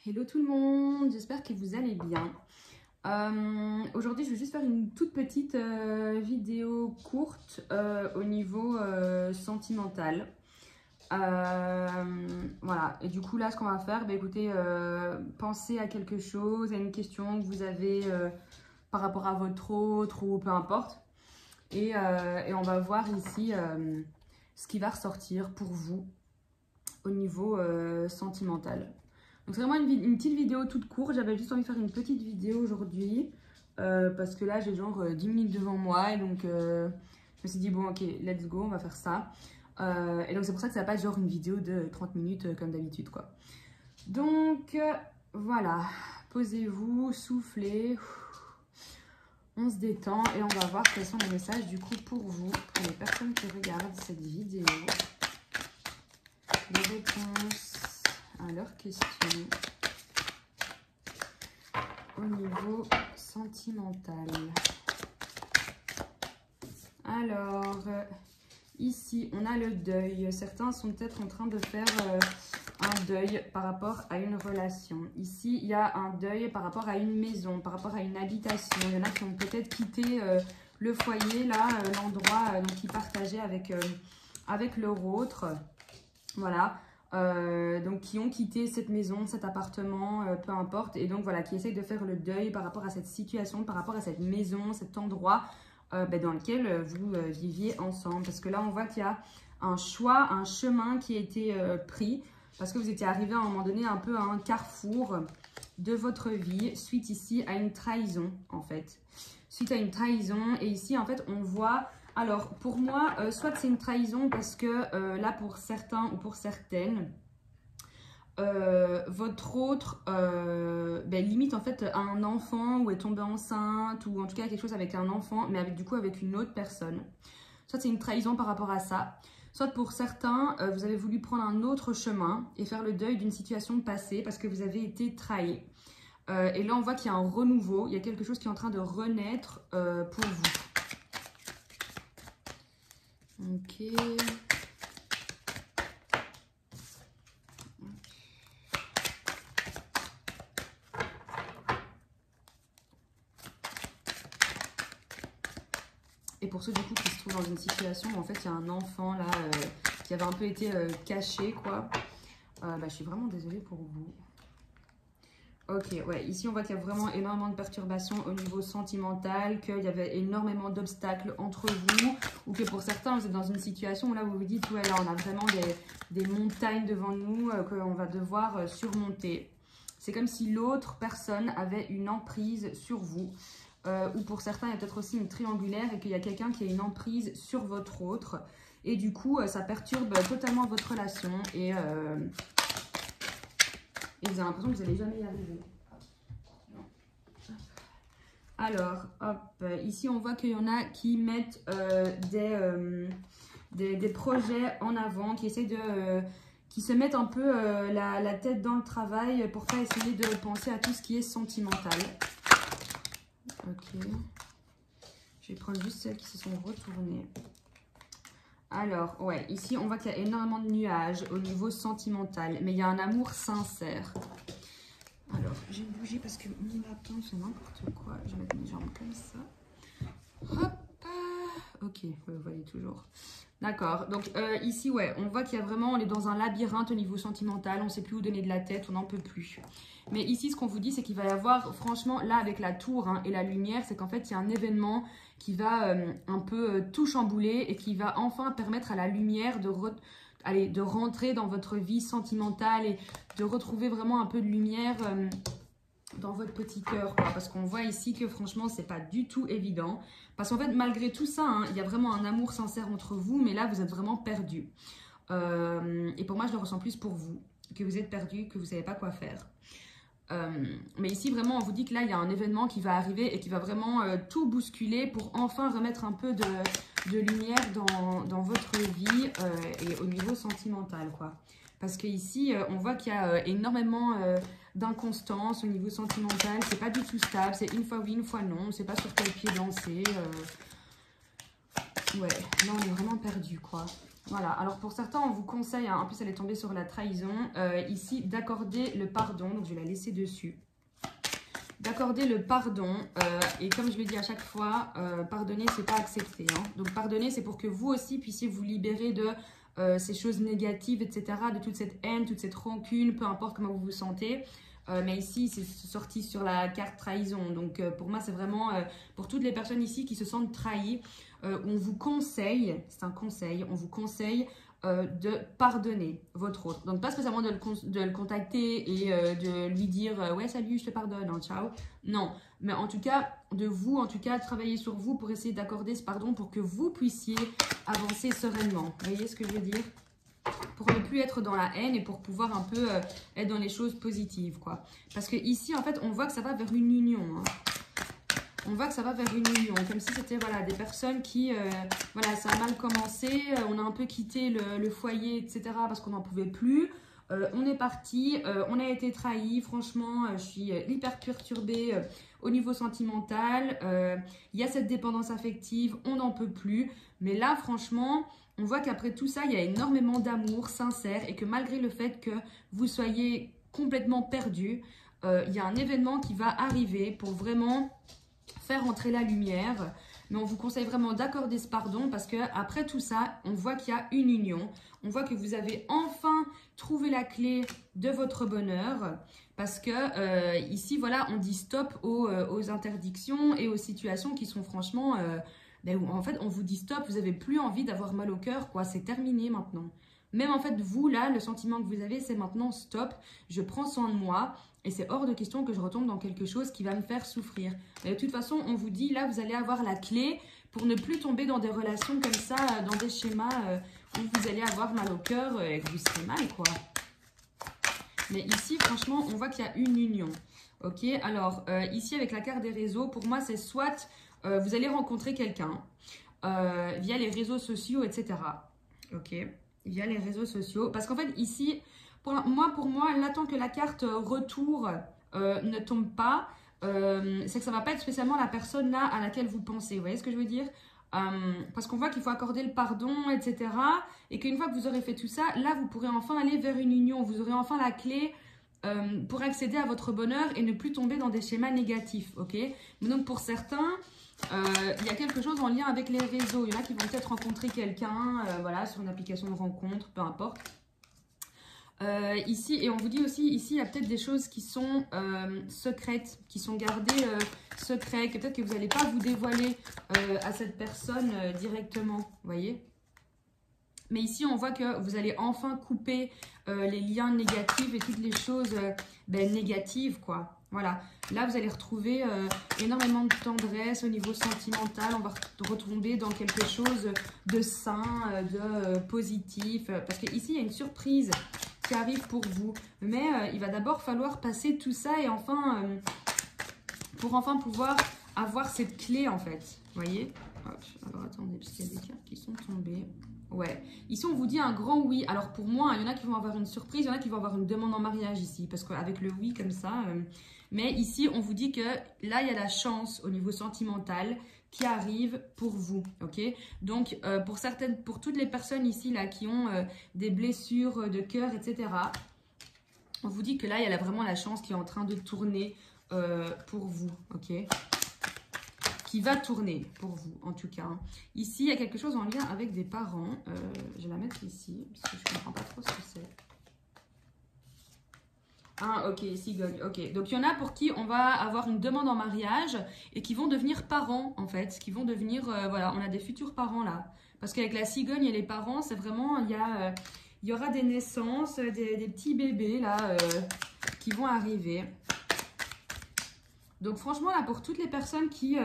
Hello tout le monde, j'espère que vous allez bien. Aujourd'hui je vais juste faire une toute petite vidéo courte au niveau sentimental. Voilà, et du coup là ce qu'on va faire, bah, écoutez, pensez à quelque chose, à une question que vous avez par rapport à votre autre ou peu importe. Et on va voir ici ce qui va ressortir pour vous au niveau sentimental. Donc c'est vraiment une petite vidéo toute courte, j'avais juste envie de faire une petite vidéo aujourd'hui parce que là j'ai genre 10 minutes devant moi et donc je me suis dit bon ok let's go on va faire ça et donc c'est pour ça que ça va pas être genre une vidéo de 30 minutes comme d'habitude quoi. Donc voilà, posez-vous, soufflez, on se détend et on va voir quels sont les messages du coup pour vous, pour les personnes qui regardent cette vidéo, les réponses à leurs questions au niveau sentimental. Alors, ici, on a le deuil. Certains sont peut-être en train de faire un deuil par rapport à une relation. Ici, il y a un deuil par rapport à une maison, par rapport à une habitation. Il y en a qui ont peut-être quitté le foyer, là, l'endroit qu'ils partageaient avec leur autre. Voilà. Donc qui ont quitté cette maison, cet appartement, peu importe, et donc voilà, qui essayent de faire le deuil par rapport à cette situation, par rapport à cette maison, cet endroit dans lequel vous viviez ensemble. Parce que là, on voit qu'il y a un choix, un chemin qui a été pris, parce que vous étiez arrivé à un moment donné un peu à un carrefour de votre vie, suite ici à une trahison, en fait. Suite à une trahison, et ici, en fait, on voit... Alors, pour moi, soit c'est une trahison parce que là, pour certains ou pour certaines, votre autre limite en fait a un enfant ou est tombée enceinte ou en tout cas quelque chose avec un enfant, mais avec, du coup avec une autre personne. Soit c'est une trahison par rapport à ça. Soit pour certains, vous avez voulu prendre un autre chemin et faire le deuil d'une situation passée parce que vous avez été trahi. Et là, on voit qu'il y a un renouveau, il y a quelque chose qui est en train de renaître pour vous. Ok. Et pour ceux du coup qui se trouvent dans une situation où en fait il y a un enfant là qui avait un peu été caché quoi. Je suis vraiment désolée pour vous. Ok, ouais, ici on voit qu'il y a vraiment énormément de perturbations au niveau sentimental, qu'il y avait énormément d'obstacles entre vous, ou que pour certains vous êtes dans une situation où là vous vous dites, ouais là on a vraiment des montagnes devant nous qu'on va devoir surmonter. C'est comme si l'autre personne avait une emprise sur vous, ou pour certains il y a peut-être aussi une triangulaire et qu'il y a quelqu'un qui a une emprise sur votre autre, et du coup ça perturbe totalement votre relation et vous avez l'impression que vous n'allez jamais y arriver. Non. Alors, hop, ici on voit qu'il y en a qui mettent des projets en avant, qui essayent qui se mettent un peu la tête dans le travail pour pas essayer de penser à tout ce qui est sentimental. Ok. Je vais prendre juste celles qui se sont retournées. Alors, ouais, ici, on voit qu'il y a énormément de nuages au niveau sentimental, mais il y a un amour sincère. Alors, je vais bouger parce que mon lapin fait n'importe quoi. Je vais mettre mes jambes comme ça. Hop. Ok, vous voyez toujours. D'accord, donc ici, ouais, on voit qu'il y a vraiment, on est dans un labyrinthe au niveau sentimental, on ne sait plus où donner de la tête, on n'en peut plus. Mais ici, ce qu'on vous dit, c'est qu'il va y avoir, franchement, là, avec la tour et la lumière, c'est qu'en fait, il y a un événement qui va un peu tout chambouler et qui va enfin permettre à la lumière de rentrer dans votre vie sentimentale et de retrouver vraiment un peu de lumière dans votre petit cœur, quoi. Parce qu'on voit ici que franchement, c'est pas du tout évident. Parce qu'en fait, malgré tout ça, hein, il y a vraiment un amour sincère entre vous, mais là, vous êtes vraiment perdu. Et pour moi, je le ressens plus pour vous, que vous êtes perdu, que vous savez pas quoi faire. Mais ici, vraiment, on vous dit que là, il y a un événement qui va arriver et qui va vraiment tout bousculer pour enfin remettre un peu de lumière dans votre vie et au niveau sentimental, quoi. Parce qu'ici, on voit qu'il y a énormément d'inconstance au niveau sentimental. C'est pas du tout stable. C'est une fois oui, une fois non. On ne sait pas sur quel pied danser. Ouais, là, on est vraiment perdu, quoi. Voilà, alors pour certains, on vous conseille, hein, en plus elle est tombée sur la trahison, ici d'accorder le pardon, donc je vais la laisser dessus. D'accorder le pardon, et comme je le dis à chaque fois, pardonner, c'est pas accepter. Hein. Donc pardonner, c'est pour que vous aussi puissiez vous libérer de ces choses négatives, etc., de toute cette haine, toute cette rancune, peu importe comment vous vous sentez. Mais ici, c'est sorti sur la carte trahison. Donc pour moi, c'est vraiment pour toutes les personnes ici qui se sentent trahies, on vous conseille, c'est un conseil, on vous conseille de pardonner votre autre. Donc pas spécialement de le contacter et de lui dire ouais salut je te pardonne, hein, ciao. Non, mais en tout cas de vous, en tout cas travailler sur vous pour essayer d'accorder ce pardon pour que vous puissiez avancer sereinement. Vous voyez ce que je veux dire? Pour ne plus être dans la haine et pour pouvoir un peu être dans les choses positives quoi. Parce que ici en fait on voit que ça va vers une union. Hein. On voit que ça va vers une union, comme si c'était voilà, des personnes qui, voilà, ça a mal commencé, on a un peu quitté le foyer, etc. parce qu'on n'en pouvait plus. On est parti, on a été trahi, franchement, je suis hyper perturbée au niveau sentimental. Il y a cette dépendance affective, on n'en peut plus. Mais là, franchement, on voit qu'après tout ça, il y a énormément d'amour sincère et que malgré le fait que vous soyez complètement perdu, il y a un événement qui va arriver pour vraiment faire entrer la lumière, mais on vous conseille vraiment d'accorder ce pardon parce que après tout ça, on voit qu'il y a une union, on voit que vous avez enfin trouvé la clé de votre bonheur parce que ici, voilà, on dit stop aux interdictions et aux situations qui sont franchement, en fait, on vous dit stop, vous n'avez plus envie d'avoir mal au cœur, quoi, c'est terminé maintenant. Même en fait, vous, là, le sentiment que vous avez, c'est maintenant stop, je prends soin de moi. Et c'est hors de question que je retombe dans quelque chose qui va me faire souffrir. Mais de toute façon, on vous dit, là, vous allez avoir la clé pour ne plus tomber dans des relations comme ça, dans des schémas où vous allez avoir mal au cœur et que vous serez mal, quoi. Mais ici, franchement, on voit qu'il y a une union. Ok, alors, ici, avec la carte des réseaux, pour moi, c'est soit vous allez rencontrer quelqu'un via les réseaux sociaux, etc. Ok, via les réseaux sociaux. Parce qu'en fait, ici... Pour moi, là, tant que la carte retour ne tombe pas, c'est que ça ne va pas être spécialement la personne là à laquelle vous pensez. Vous voyez ce que je veux dire? Parce qu'on voit qu'il faut accorder le pardon, etc. Et qu'une fois que vous aurez fait tout ça, là, vous pourrez enfin aller vers une union. Vous aurez enfin la clé pour accéder à votre bonheur et ne plus tomber dans des schémas négatifs. Ok? Donc, pour certains... il y a quelque chose en lien avec les réseaux. Il y en a qui vont peut-être rencontrer quelqu'un voilà, sur une application de rencontre, peu importe. Ici, et on vous dit aussi, ici, il y a peut-être des choses qui sont secrètes, qui sont gardées secrètes, que peut-être que vous n'allez pas vous dévoiler à cette personne directement, vous voyez? Mais ici, on voit que vous allez enfin couper les liens négatifs et toutes les choses négatives, quoi. Voilà. Là, vous allez retrouver énormément de tendresse au niveau sentimental. On va retomber dans quelque chose de sain, de positif. Parce qu'ici, il y a une surprise qui arrive pour vous. Mais il va d'abord falloir passer tout ça et enfin, pour enfin pouvoir avoir cette clé, en fait. Vous voyez? Hop, alors attendez, parce qu'il y a des cartes qui sont tombées. Ouais, ici on vous dit un grand oui. Alors pour moi, il y en a qui vont avoir une surprise, il y en a qui vont avoir une demande en mariage ici, parce qu'avec le oui comme ça. Mais ici, on vous dit que là, il y a la chance au niveau sentimental qui arrive pour vous, ok? Donc pour toutes les personnes ici là qui ont des blessures de cœur, etc. On vous dit que là, il y a vraiment la chance qui est en train de tourner pour vous, ok? Qui va tourner pour vous, en tout cas. Ici, il y a quelque chose en lien avec des parents. Je vais la mettre ici, parce que je ne comprends pas trop ce que c'est. Ah, ok, cigogne, ok. Donc, il y en a pour qui on va avoir une demande en mariage et qui vont devenir parents, en fait. Qui vont devenir, voilà, on a des futurs parents, là. Parce qu'avec la cigogne et les parents, c'est vraiment, il y aura des naissances, des petits bébés, là, qui vont arriver. Donc franchement, là, pour toutes les personnes qui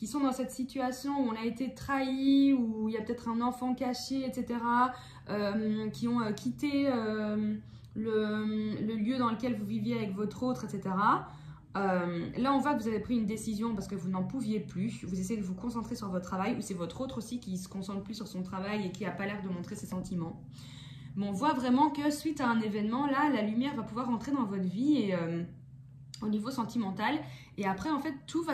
sont dans cette situation où on a été trahi, où il y a peut-être un enfant caché, etc., qui ont quitté le lieu dans lequel vous viviez avec votre autre, etc., là, on voit que vous avez pris une décision parce que vous n'en pouviez plus. Vous essayez de vous concentrer sur votre travail, ou c'est votre autre aussi qui se concentre plus sur son travail et qui n'a pas l'air de montrer ses sentiments. Mais on voit vraiment que suite à un événement, là, la lumière va pouvoir entrer dans votre vie et... au niveau sentimental, et après en fait tout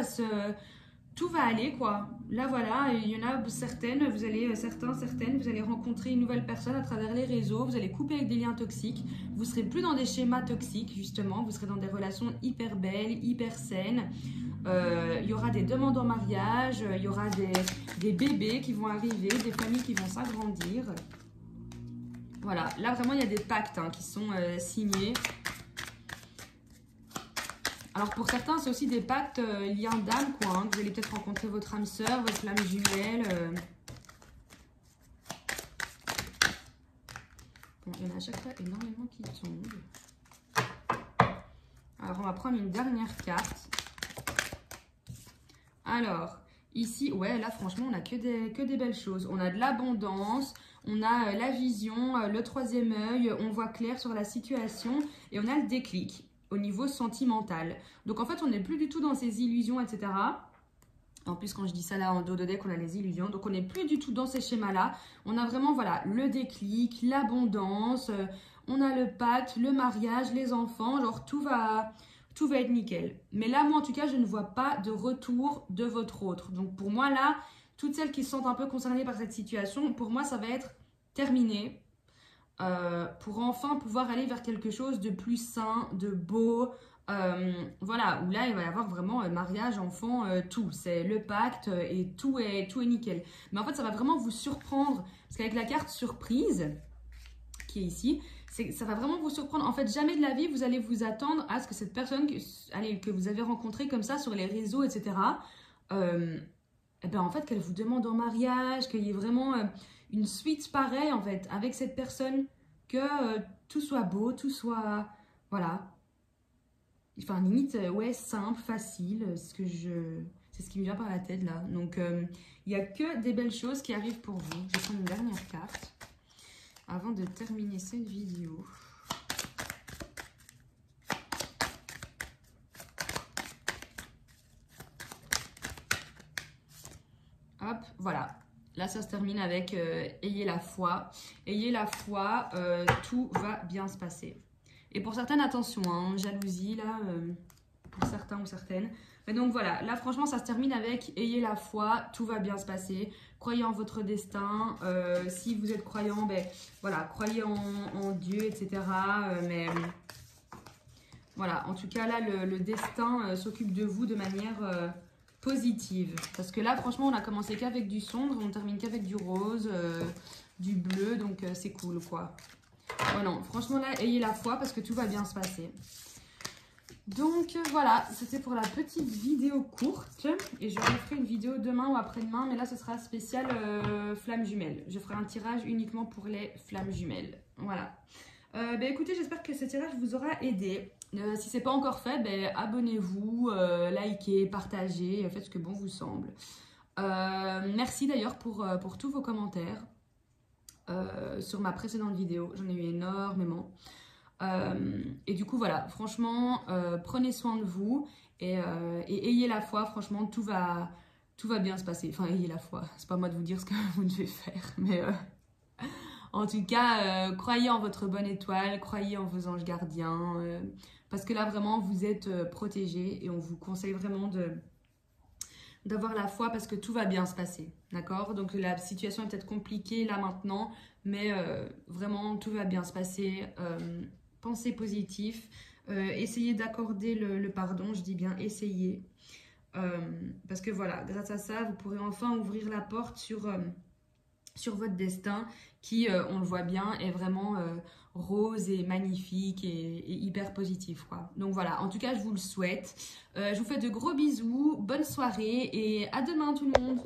tout va aller quoi. Là voilà, il y en a certaines, certaines, vous allez rencontrer une nouvelle personne à travers les réseaux, vous allez couper avec des liens toxiques, vous serez plus dans des schémas toxiques justement, vous serez dans des relations hyper belles, hyper saines. Il y aura des demandes en mariage, il y aura des bébés qui vont arriver, des familles qui vont s'agrandir. Voilà, là vraiment il y a des pactes hein, qui sont signés. Alors pour certains, c'est aussi des pactes liens d'âme, quoi. Hein, que vous allez peut-être rencontrer votre âme sœur, votre flamme jumelle. Bon, il y en a à chaque fois énormément qui tombent. Alors on va prendre une dernière carte. Alors, ici, ouais, là franchement, on a que des belles choses. On a de l'abondance, on a la vision, le troisième œil, on voit clair sur la situation et on a le déclic au niveau sentimental. Donc en fait, on n'est plus du tout dans ces illusions, etc. En plus, quand je dis ça là en dos de deck, on a les illusions. Donc on n'est plus du tout dans ces schémas-là. On a vraiment, voilà, le déclic, l'abondance, on a le pacte, le mariage, les enfants. Genre tout va être nickel. Mais là, moi en tout cas, je ne vois pas de retour de votre autre. Donc pour moi là, toutes celles qui se sentent un peu concernées par cette situation, pour moi ça va être terminé. Pour enfin pouvoir aller vers quelque chose de plus sain, de beau, voilà, où là il va y avoir vraiment mariage, enfant, tout, c'est le pacte et tout est nickel. Mais en fait ça va vraiment vous surprendre, parce qu'avec la carte surprise, qui est ici, ça va vraiment vous surprendre. En fait, jamais de la vie vous allez vous attendre à ce que cette personne que vous avez rencontrée comme ça sur les réseaux, etc., eh ben, en fait qu'elle vous demande en mariage, qu'il y ait vraiment une suite pareille en fait avec cette personne, que tout soit beau, tout soit, voilà, enfin limite, ouais, simple, facile, c'est ce qui me vient par la tête là. Donc il n'y a que des belles choses qui arrivent pour vous. Je vais prendre une dernière carte avant de terminer cette vidéo. Hop, voilà. Là, ça se termine avec ayez la foi. Ayez la foi, tout va bien se passer. Et pour certaines, attention, hein, jalousie, là, pour certains ou certaines. Mais donc voilà, là, franchement, ça se termine avec ayez la foi, tout va bien se passer. Croyez en votre destin. Si vous êtes croyant, ben voilà, croyez en Dieu, etc. Mais voilà, en tout cas, là, le destin s'occupe de vous de manière positive, parce que là franchement on a commencé qu'avec du sombre, on termine qu'avec du rose, du bleu, donc c'est cool quoi. Oh non, franchement là ayez la foi parce que tout va bien se passer. Donc voilà, c'était pour la petite vidéo courte et je referai une vidéo demain ou après-demain, mais là ce sera spécial flamme jumelle. Je ferai un tirage uniquement pour les flammes jumelles. Voilà. Écoutez, j'espère que ce tirage vous aura aidé. Si ce n'est pas encore fait, abonnez-vous, likez, partagez, faites ce que bon vous semble. Merci d'ailleurs pour tous vos commentaires sur ma précédente vidéo. J'en ai eu énormément. Et du coup, voilà, franchement, prenez soin de vous et ayez la foi. Franchement, tout va bien se passer. Enfin, ayez la foi. C'est pas moi de vous dire ce que vous devez faire, mais... En tout cas, croyez en votre bonne étoile, croyez en vos anges gardiens, parce que là, vraiment, vous êtes protégés et on vous conseille vraiment d'avoir la foi parce que tout va bien se passer, d'accord? Donc, la situation est peut-être compliquée là maintenant, mais vraiment, tout va bien se passer. Pensez positif, essayez d'accorder le pardon, je dis bien essayez, parce que voilà, grâce à ça, vous pourrez enfin ouvrir la porte sur votre destin qui, on le voit bien, est vraiment rose et magnifique et hyper positif, quoi. Donc voilà, en tout cas, je vous le souhaite. Je vous fais de gros bisous, bonne soirée et à demain tout le monde.